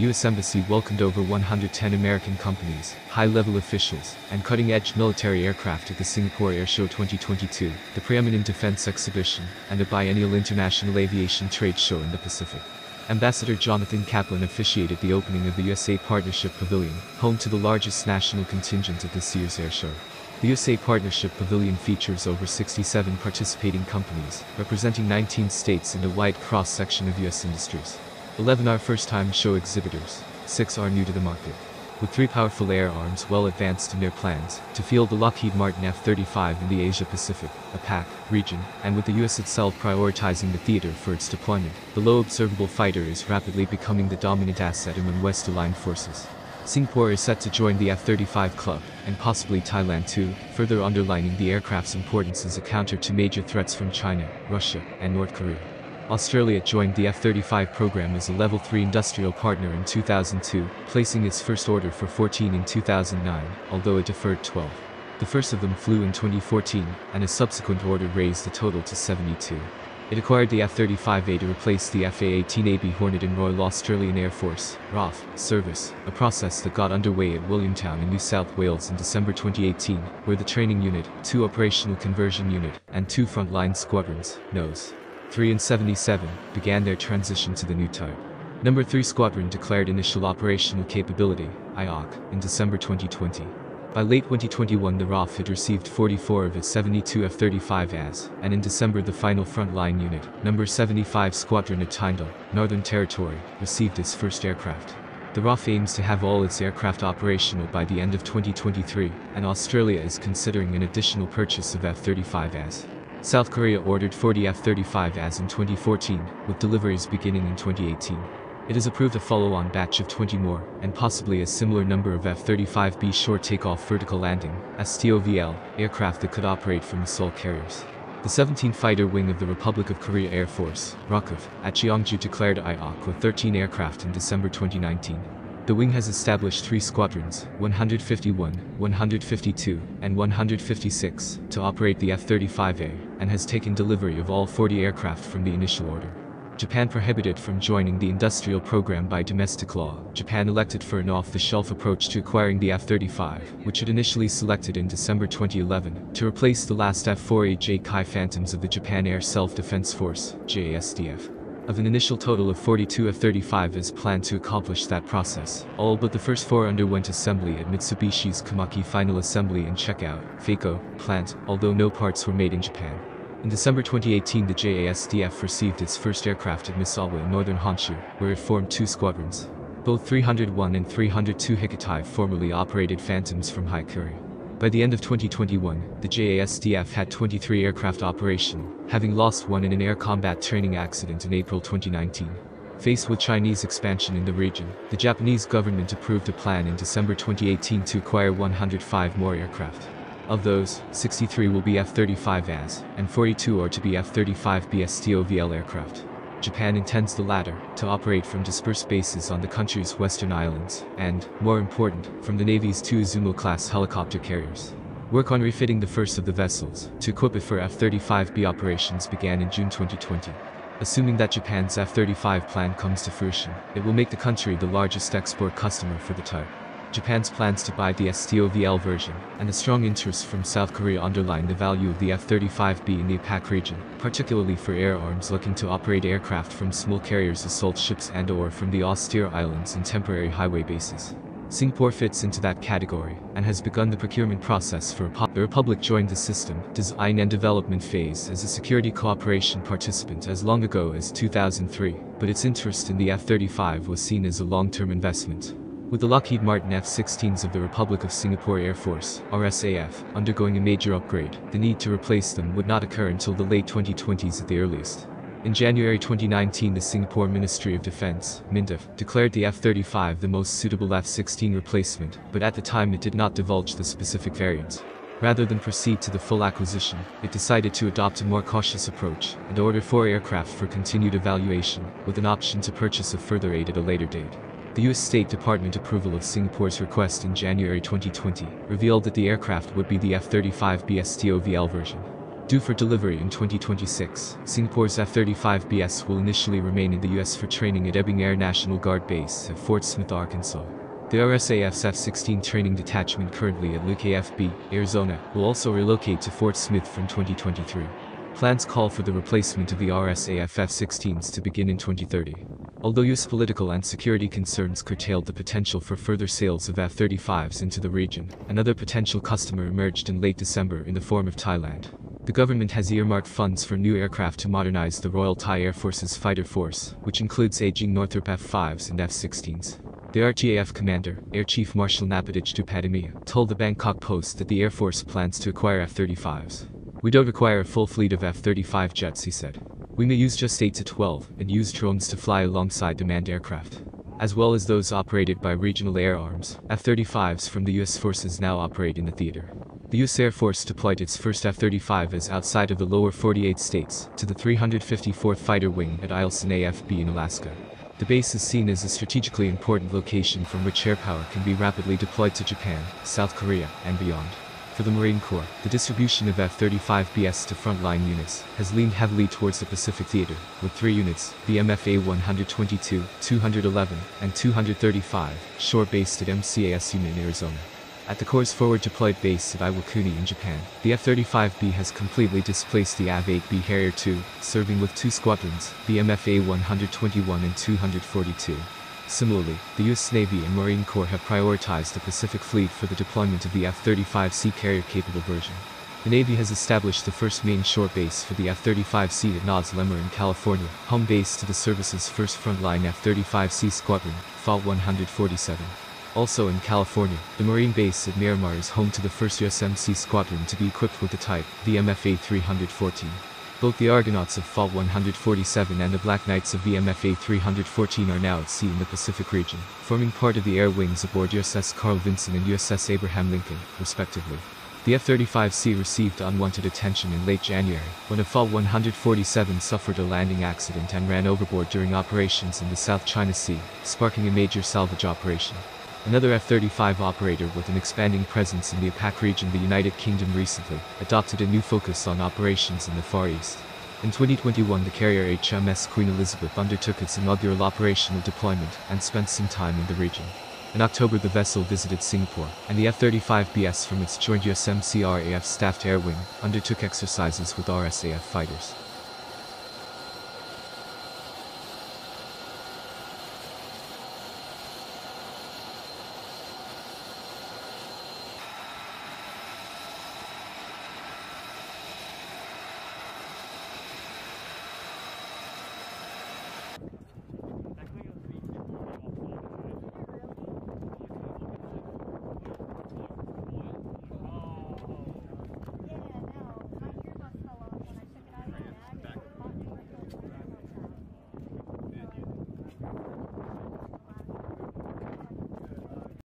U.S. Embassy welcomed over 110 American companies, high-level officials, and cutting-edge military aircraft at the Singapore Airshow 2022, the preeminent defense exhibition, and a biennial international aviation trade show in the Pacific. Ambassador Jonathan Kaplan officiated the opening of the USA Partnership Pavilion, home to the largest national contingent at this year's airshow. The USA Partnership Pavilion features over 67 participating companies, representing 19 states and a wide cross-section of U.S. industries. 11 are first-time show exhibitors, 6 are new to the market. With 3 powerful air arms well advanced in their plans to field the Lockheed Martin F-35 in the Asia-Pacific, APAC, region, and with the U.S. itself prioritizing the theater for its deployment, the low-observable fighter is rapidly becoming the dominant asset among West-aligned forces. Singapore is set to join the F-35 club, and possibly Thailand too, further underlining the aircraft's importance as a counter to major threats from China, Russia, and North Korea. Australia joined the F-35 program as a Level 3 industrial partner in 2002, placing its first order for 14 in 2009, although it deferred 12. The first of them flew in 2014, and a subsequent order raised the total to 72. It acquired the F-35A to replace the F/A-18AB Hornet in Royal Australian Air Force (RAF) service, a process that got underway at Williamtown in New South Wales in December 2018, where the training unit, 2 operational conversion unit, and 2 frontline squadrons, NOS. 3 and 77, began their transition to the new type. Number 3 Squadron declared initial operational capability, IOC, in December 2020. By late 2021 the RAF had received 44 of its 72 F-35As, and in December the final frontline unit, number 75 Squadron at Tyndall, Northern Territory, received its first aircraft. The RAF aims to have all its aircraft operational by the end of 2023, and Australia is considering an additional purchase of F-35As. South Korea ordered 40 F-35As in 2014, with deliveries beginning in 2018. It has approved a follow-on batch of 20 more, and possibly a similar number of F-35B short takeoff vertical landing (STOVL) aircraft that could operate from assault carriers. The 17th Fighter Wing of the Republic of Korea Air Force, ROKAV, at Cheongju declared IOC with 13 aircraft in December 2019. The wing has established 3 squadrons, 151, 152, and 156, to operate the F-35A, and has taken delivery of all 40 aircraft from the initial order. Japan prohibited from joining the industrial program by domestic law. Japan elected for an off-the-shelf approach to acquiring the F-35, which it initially selected in December 2011, to replace the last F-4A Kai Phantoms of the Japan Air Self-Defense Force, JASDF. Of an initial total of 42 F-35 is planned to accomplish that process, all but the first 4 underwent assembly at Mitsubishi's Komaki Final Assembly and Checkout (FACO) plant, although no parts were made in Japan. In December 2018 the JASDF received its first aircraft at Misawa in northern Honshu, where it formed 2 squadrons. Both 301 and 302 Hikotai formerly operated Phantoms from Haikuri. By the end of 2021, the JASDF had 23 aircraft operational, having lost 1 in an air combat training accident in April 2019. Faced with Chinese expansion in the region, the Japanese government approved a plan in December 2018 to acquire 105 more aircraft. Of those, 63 will be F-35As, and 42 are to be F-35B STOVL aircraft. Japan intends the latter, to operate from dispersed bases on the country's western islands, and, more important, from the Navy's 2 Izumo-class helicopter carriers. Work on refitting the first of the vessels, to equip it for F-35B operations began in June 2020. Assuming that Japan's F-35 plan comes to fruition, it will make the country the largest export customer for the type. Japan's plans to buy the STOVL version, and the strong interest from South Korea underline the value of the F-35B in the APAC region, particularly for air arms looking to operate aircraft from small carriers, assault ships and/or from the austere islands and temporary highway bases. Singapore fits into that category, and has begun the procurement process for the Republic joined the system, design and development phase as a security cooperation participant as long ago as 2003, but its interest in the F-35 was seen as a long-term investment. With the Lockheed Martin F-16s of the Republic of Singapore Air Force, RSAF, undergoing a major upgrade, the need to replace them would not occur until the late 2020s at the earliest. In January 2019 the Singapore Ministry of Defense, MINDEF, declared the F-35 the most suitable F-16 replacement, but at the time it did not divulge the specific variants. Rather than proceed to the full acquisition, it decided to adopt a more cautious approach, and order 4 aircraft for continued evaluation, with an option to purchase a further 8 at a later date. The U.S. State Department approval of Singapore's request in January 2020 revealed that the aircraft would be the F-35B STOVL version. Due for delivery in 2026, Singapore's F-35Bs will initially remain in the US for training at Ebbing Air National Guard Base at Fort Smith, Arkansas. The RSAF's F-16 training detachment currently at LUKFB, Arizona, will also relocate to Fort Smith from 2023. Plans call for the replacement of the RSAF F-16s to begin in 2030. Although US political and security concerns curtailed the potential for further sales of F-35s into the region, another potential customer emerged in late December in the form of Thailand. The government has earmarked funds for new aircraft to modernize the Royal Thai Air Force's fighter force, which includes aging Northrop F-5s and F-16s. The RTAF commander, Air Chief Marshal Napatich Dupadimia, told the Bangkok Post that the Air Force plans to acquire F-35s. "We don't require a full fleet of F-35 jets," he said. "We may use just 8 to 12 and use drones to fly alongside the manned aircraft. As well as those operated by regional air arms, F-35s from the US forces now operate in the theater." The US Air Force deployed its first F-35s outside of the lower 48 states, to the 354th Fighter Wing at Eielson AFB in Alaska. The base is seen as a strategically important location from which air power can be rapidly deployed to Japan, South Korea, and beyond. For the Marine Corps, the distribution of F-35Bs to frontline units has leaned heavily towards the Pacific Theater, with 3 units, the MFA 122, 211, and 235, shore-based at MCAS Unit in Arizona. At the Corps' forward deployed base at Iwakuni in Japan, the F-35B has completely displaced the AV-8B Harrier II, serving with 2 squadrons, the MFA 121 and 242. Similarly, the US Navy and Marine Corps have prioritized the Pacific Fleet for the deployment of the F-35C carrier-capable version. The Navy has established the first main shore base for the F-35C at Nas Lemmer in California, home base to the service's first frontline F-35C squadron, FA 147. Also in California, the Marine base at Miramar is home to the first USMC squadron to be equipped with the type, the MFA 314. Both the Argonauts of FA 147 and the Black Knights of the MFA 314 are now at sea in the Pacific region, forming part of the air wings aboard USS Carl Vinson and USS Abraham Lincoln, respectively. The F-35C received unwanted attention in late January, when a FA 147 suffered a landing accident and ran overboard during operations in the South China Sea, sparking a major salvage operation. Another F-35 operator with an expanding presence in the APAC region, the United Kingdom, recently adopted a new focus on operations in the Far East. In 2021, the carrier HMS Queen Elizabeth undertook its inaugural operational deployment and spent some time in the region. In October, the vessel visited Singapore, and the F-35Bs from its joint USMC RAF staffed air wing undertook exercises with RSAF fighters.